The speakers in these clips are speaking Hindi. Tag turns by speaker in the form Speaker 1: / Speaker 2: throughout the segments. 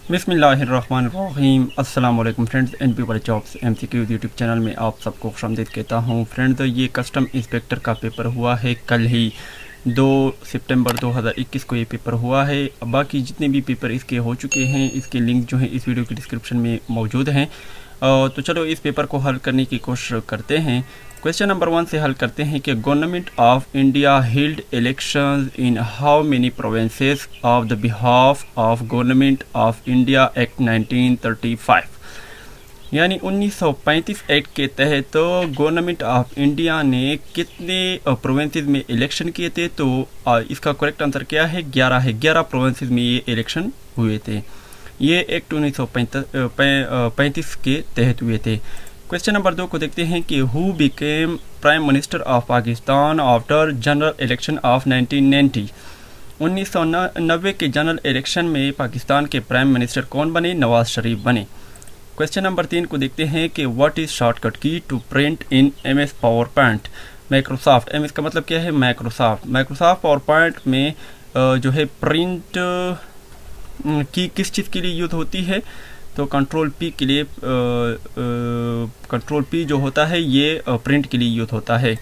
Speaker 1: बिस्मिल्लाहिर्रहमानिर्रहीम। अस्सलाम वालेकुम फ्रेंड्स, एनपी बड़े जॉब्स एमसीक्यू यूट्यूब चैनल में आप सबको खुशामदीद कहता हूं। फ्रेंड्स, ये कस्टम इंस्पेक्टर का पेपर हुआ है कल ही 2 सितंबर 2021 को ये पेपर हुआ है। बाकी जितने भी पेपर इसके हो चुके हैं इसके लिंक जो है इस वीडियो की डिस्क्रिप्शन में मौजूद हैं। तो चलो इस पेपर को हल करने की कोशिश करते हैं। क्वेश्चन नंबर 1 से हल करते हैं कि government of India held elections in how many provinces of the behalf of government of India act 1935। यानी 1935 एक्ट के तहत तो गवर्नमेंट ऑफ इंडिया ने कितने प्रोविंसेस में इलेक्शन किए थे। तो इसका करेक्ट आंसर क्या है? 11 है। 11 प्रोविंसेस में ये इलेक्शन हुए थे। ये एक्ट 1935 के तहत हुए थे। क्वेश्चन नंबर 2 को देखते हैं कि who became prime minister of Pakistan after general election of 1990। 1990 के जनरल इलेक्शन में पाकिस्तान के प्राइम मिनिस्टर कौन बने? नवाज शरीफ बने। क्वेश्चन नंबर 3 को देखते हैं कि what is shortcut key to print in MS PowerPoint Microsoft. MS का मतलब क्या है? माइक्रोसॉफ्ट पावर पॉइंट में जो है प्रिंट की किस चीज़ के लिए यूज होती है? तो कंट्रोल P के लिए कंट्रोल P जो होता है ये प्रिंट के लिए यूज होता है।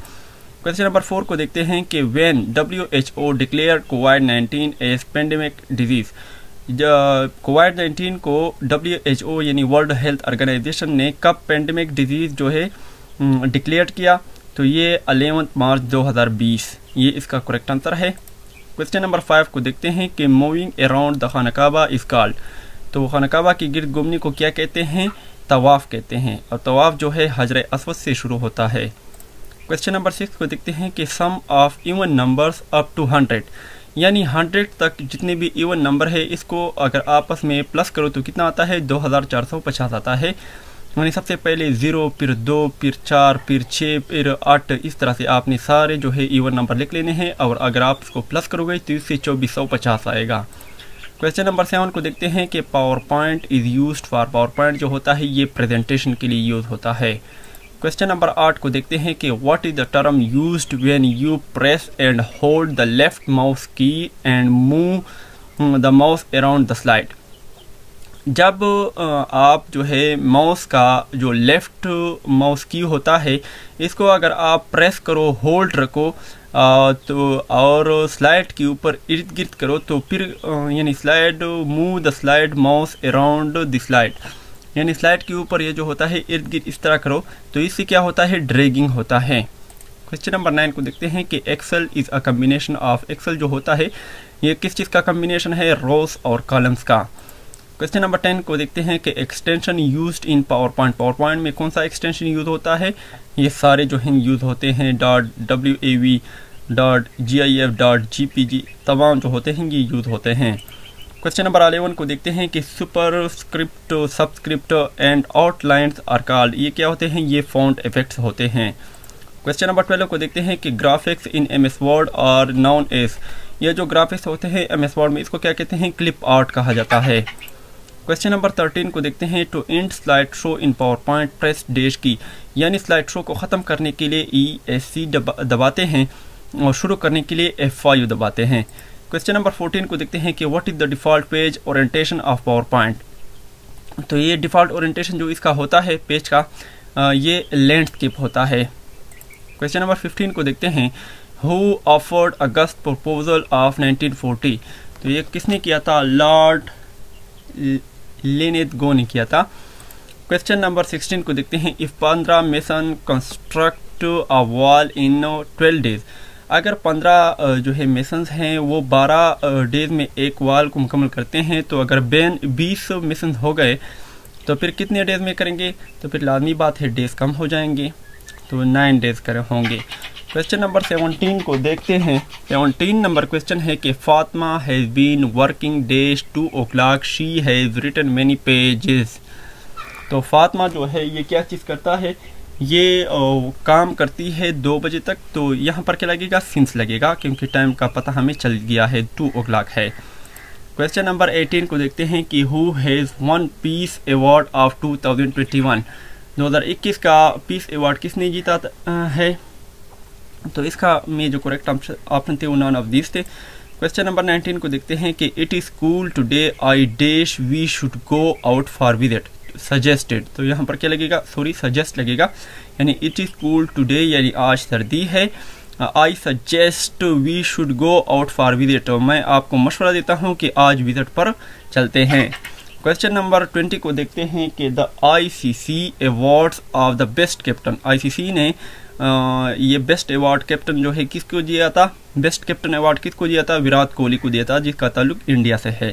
Speaker 1: क्वेश्चन नंबर 4 को देखते हैं कि व्हेन WHO डिक्लेयर कोविड-19 एज पेंडेमिक डिजीज। कोविड-19 को WHO यानी वर्ल्ड हेल्थ ऑर्गेनाइजेशन ने कब पेंडेमिक डिजीज जो है डिक्लेयर किया? तो ये 11 मार्च 2020। ये इसका करेक्ट आंसर है। क्वेश्चन नंबर 5 को देखते हैं कि मूविंग अराउंड द खानकाबा इज कॉल्ड। तो खानकाबा की गिर्द घूमने को क्या कहते हैं? तवाफ कहते हैं। और तवाफ जो है हजर अस्वद से शुरू होता है। क्वेश्चन नंबर 6 को देखते हैं कि sum of even numbers up to 100। यानी 100 तक जितने भी इवन नंबर है इसको अगर आपस में प्लस करो तो कितना आता है? 2450 आता है। यानी सबसे पहले 0, फिर 2, फिर 4, फिर 6, फिर 8, इस तरह से आपने सारे जो है इवन नंबर लिख लेने हैं। और अगर आप इसको प्लस करोगे तो इससे 2450 आएगा। क्वेश्चन नंबर 7 को देखते हैं कि power point is used for. Power point जो होता है ये प्रेजेंटेशन के लिए यूज होता है। क्वेश्चन नंबर 8 को देखते हैं कि what is the term used when you press and hold the left mouse key and move the mouse around the slide. जब आप जो है माउस का जो लेफ्ट माउस की होता है इसको अगर आप प्रेस करो, होल्ड रखो तो और स्लाइड के ऊपर इर्द गिर्द करो तो फिर यानी slide move the slide mouse around the slide. यानी स्लाइड के ऊपर ये जो होता है इर्द गिर्द इस तरह करो तो इससे क्या होता है? ड्रैगिंग होता है। क्वेश्चन नंबर 9 को देखते हैं कि Excel is a combination of. Excel जो होता है ये किस चीज़ का कम्बिनेशन है? रोज और कॉलम्स का। क्वेश्चन नंबर 10 को देखते हैं कि extension used in power point. Power point में कौन सा एक्सटेंशन यूज होता है? ये सारे जो हैं यूज होते हैं .wav, .gif, .gpg, तमाम जो होते हैं ये यूज होते हैं। क्वेश्चन नंबर 11 को देखते हैं कि superscript, subscript and outlines are called. ये क्या होते हैं? ये फॉन्ट इफेक्ट्स होते हैं। क्वेश्चन नंबर 12 को देखते हैं कि ग्राफिक्स इन MS वर्ड और नॉन एस। ये जो ग्राफिक्स होते हैं MS वर्ड में इसको क्या कहते हैं? क्लिप आर्ट कहा जाता है। क्वेश्चन नंबर 13 को देखते हैं to end slide show in PowerPoint press dash key. यानी स्लाइड शो को ख़त्म करने के लिए ESC दबाते हैं और शुरू करने के लिए F5 दबाते हैं। क्वेश्चन नंबर 14 को देखते हैं कि what is the default page orientation of power point. तो ये डिफ़ॉल्ट ओरिएंटेशन जो इसका होता है पेज का ये लैंडस्केप होता है। क्वेश्चन नंबर 15 को देखते हैं who offered August proposal of 1940। तो ये किसने किया था? लॉर्ड लेनेथ गो ने किया था। क्वेश्चन नंबर 16 को देखते हैं if 15 mason construct a wall in 12 days. अगर 15 जो है मेसन्स हैं वो 12 डेज में एक वॉल को मुकम्मल करते हैं तो अगर 20 मेसन हो गए तो फिर कितने डेज में करेंगे? तो फिर लाजमी बात है डेज कम हो जाएंगे तो 9 डेज होंगे। क्वेश्चन नंबर 17 को देखते हैं। 17 नंबर क्वेश्चन है कि Fatima has been working days 2 o'clock, she has written many pages. तो फातिमा जो है ये क्या चीज़ करता है? ये काम करती है 2 बजे तक। तो यहाँ पर क्या लगेगा? सिंस लगेगा क्योंकि टाइम का पता हमें चल गया है 2 o'clock है। क्वेश्चन नंबर 18 को देखते हैं कि who has one peace award of 2021। 2021 का पीस अवार्ड किसने जीता है? तो इसका में जो करेक्ट ऑप्शन थे वो नॉन ऑफ दीज थे। क्वेश्चन नंबर 19 को देखते हैं कि it is cool today I dash we should go out for visit suggested, तो यहाँ पर क्या लगेगा, सॉरी सजेस्ट लगेगा, यानी इट इज़ कूल टुडे यानी आज सर्दी है, I suggest we should go out for visit, तो मैं आपको मशवरा देता हूँ कि आज विजिट पर चलते हैं। क्वेश्चन नंबर 20 को देखते हैं कि the ICC awards of the best captain, ICC ने ये बेस्ट अवार्ड कैप्टन जो है किसको दिया था, बेस्ट कैप्टन अवार्ड किसको दिया था, विराट कोहली को दिया था, जिसका ताल्लुक इंडिया से है।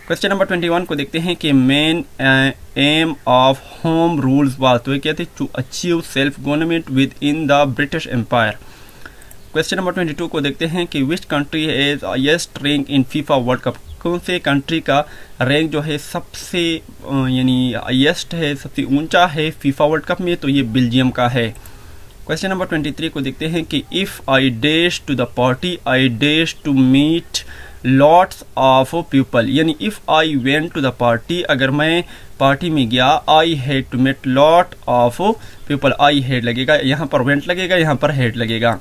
Speaker 1: क्वेश्चन नंबर 21 को देखते हैं कि main aim of home rules was, तो ये क्या थे, to achieve self government within the British empire. Question number 22 को देखते हैं कि which country has highest rank in FIFA world cup, कौन से कंट्री का रैंक जो है सबसे यानी हाईएस्ट है, सबसे ऊंचा है फीफा वर्ल्ड कप में, तो ये बेल्जियम का है। क्वेश्चन नंबर 23 को देखते हैं कि if I dash to the party I dash to meet lots of people, यानी if I went to the party, अगर मैं पार्टी में गया, I had to meet lot of people, I had लगेगा, यहाँ पर वेंट लगेगा, यहाँ पर हैड लगेगा।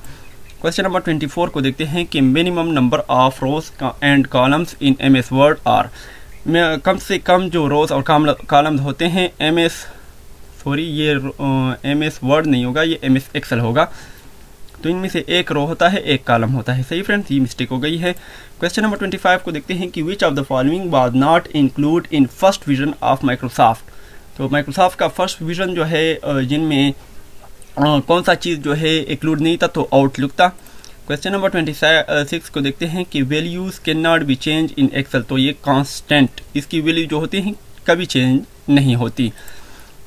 Speaker 1: क्वेश्चन नंबर 24 को देखते हैं कि minimum number of rows and columns in MS Word are, कम से कम जो रोज और कॉलम्स होते हैं ये MS वर्ड नहीं होगा, ये MS एक्सेल होगा, तो इनमें से एक रो होता है, एक कॉलम होता है। सही फ्रेंड्स, ये मिस्टेक हो गई है। क्वेश्चन नंबर 25 को देखते हैं कि which of the following was not include in first vision of Microsoft, तो माइक्रोसॉफ्ट का फर्स्ट विजन जो है जिनमें कौन सा चीज़ जो है इंक्लूड नहीं था, तो आउटलुक था। क्वेश्चन नंबर 26 को देखते हैं कि values can not be change in Excel, तो ये कांस्टेंट, इसकी वैल्यू जो होती है कभी चेंज नहीं होती।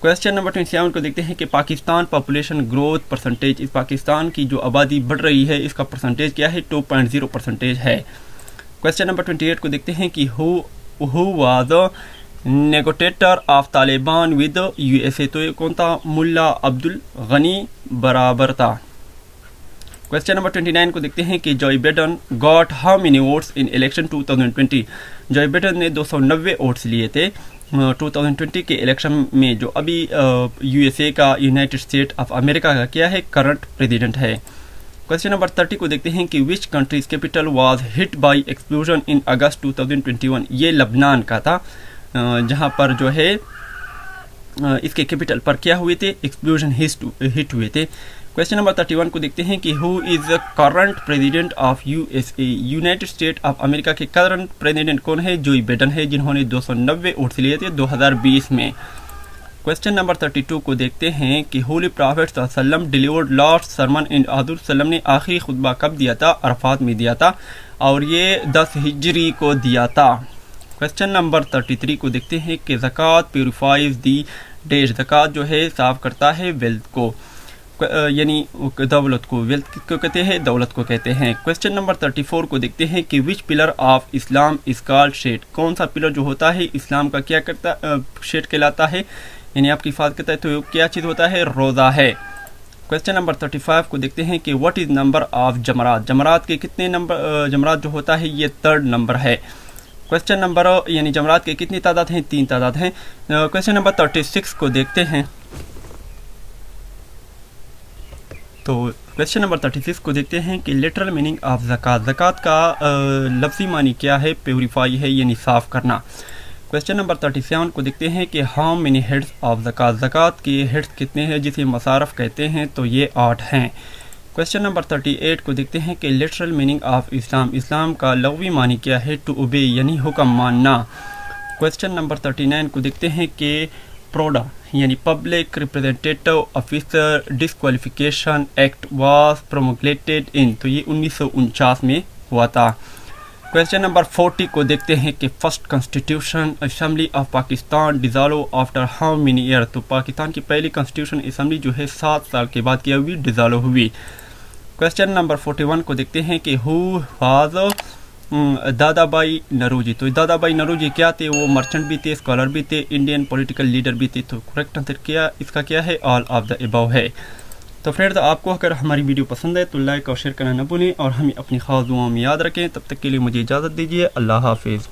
Speaker 1: क्वेश्चन नंबर 27 को देखते हैं कि पाकिस्तान पॉपुलेशन ग्रोथ परसेंटेज, इस पाकिस्तान की जो आबादी बढ़ रही है इसका परसेंटेज क्या है, 2.0% है। क्वेश्चन नंबर 28 को देखते हैं कि who was negotiator of Taliban with USA, तो ये कौन था, मुल्ला अब्दुल गनी बराबर था। क्वेश्चन नंबर 29 को देखते हैं कि Joy Biden got how many votes in election 2020, Joy Biden ने 290 वोट्स लिए थे 2020 के इलेक्शन में, जो अभी USA का, यूनाइटेड स्टेट ऑफ अमेरिका का क्या है, करंट प्रेसिडेंट है। क्वेश्चन नंबर 30 को देखते हैं कि which country's capital was hit by explosion in August 2021, ये लबनान का था, जहां पर जो है इसके कैपिटल पर क्या हुए थे, एक्सप्लोजन हिट हुए थे। क्वेश्चन नंबर 31 को देखते हैं कि who is the current president of USA, United state of America के करंट प्रेसिडेंट कौन है, जॉय बाइडेन है, जिन्होंने 290 वोट्स लिए थे 2020 में। क्वेश्चन नंबर 32 को देखते हैं कि होली प्रॉफेट सल्लल्लाहु अलैहि वसल्लम डिलीवर्ड लास्ट सरमन इन, हज़रत सल्लम ने आखिरी खुतबा कब दिया था, अरफात में दिया था, और ये 10 हिजरी को दिया था। क्वेश्चन नंबर 33 को देखते हैं कि ज़कात प्यूरिफाइज दी डैश, ज़कात जो है साफ करता है वेल्थ को, यानी दौलत को, वेल्थ किसको कहते हैं, दौलत को कहते हैं। क्वेश्चन नंबर 34 को देखते हैं कि which pillar of Islam is called shed, कौन सा पिलर जो होता है इस्लाम का क्या करता, शेड कहलाता है, यानी आपकी हिफाजत करता है, तो क्या चीज़ होता है, रोज़ा है। क्वेश्चन नंबर 35 को देखते हैं कि व्हाट इज नंबर ऑफ जमरात, जमरात के कितने नंबर, जमरात जो होता है ये 3rd नंबर है। क्वेश्चन नंबर यानी जमरात के कितनी तादाद हैं, 3 तादाद हैं। क्वेश्चन नंबर 36 को देखते हैं, तो क्वेश्चन नंबर 36 को देखते हैं कि लिटरल मीनिंग ऑफ ज़कात, ज़कात का लफ्ज़ी मानी क्या है, प्योरीफाई है यानी साफ़ करना। क्वेश्चन नंबर 37 को देखते हैं कि हाउ मेनी हेड्स ऑफ ज़कात, ज़कात के हेड्स कितने हैं जिसे मसारफ कहते हैं, तो ये 8 हैं। क्वेश्चन नंबर 38 को देखते हैं कि लिटरल मीनिंग ऑफ इस्लाम, इस्लाम का लफ्ज़ी मानी क्या है, टू ओबे यानी हुक्म मानना। क्वेश्चन नंबर 39 को देखते हैं कि प्रोडा यानी public representative officer disqualification act was promulgated in, तो ये 1949 में हुआ था। क्वेश्चन नंबर 40 को देखते हैं कि first constitution assembly of Pakistan dissolve after how many year, तो पाकिस्तान की पहली कॉन्स्टिट्यूशन असेंबली जो है 7 साल के बाद क्या हुई, डिज़ॉल्व हुई। क्वेश्चन नंबर 41 को देखते हैं कि हु वाज दादा भाई नौरोजी, तो दादा भाई नौरोजी क्या थे, वो मर्चेंट भी थे, स्कॉलर भी थे, इंडियन पॉलिटिकल लीडर भी थे, तो करेक्ट आंसर क्या इसका क्या है, ऑल ऑफ द अबव है। तो फ्रेंड्स, आपको अगर हमारी वीडियो पसंद है तो लाइक और शेयर करना न भूलें और हमें अपनी खास दुआओं में याद रखें। तब तक के लिए मुझे इजाज़त दीजिए। अल्लाह हाफिज़।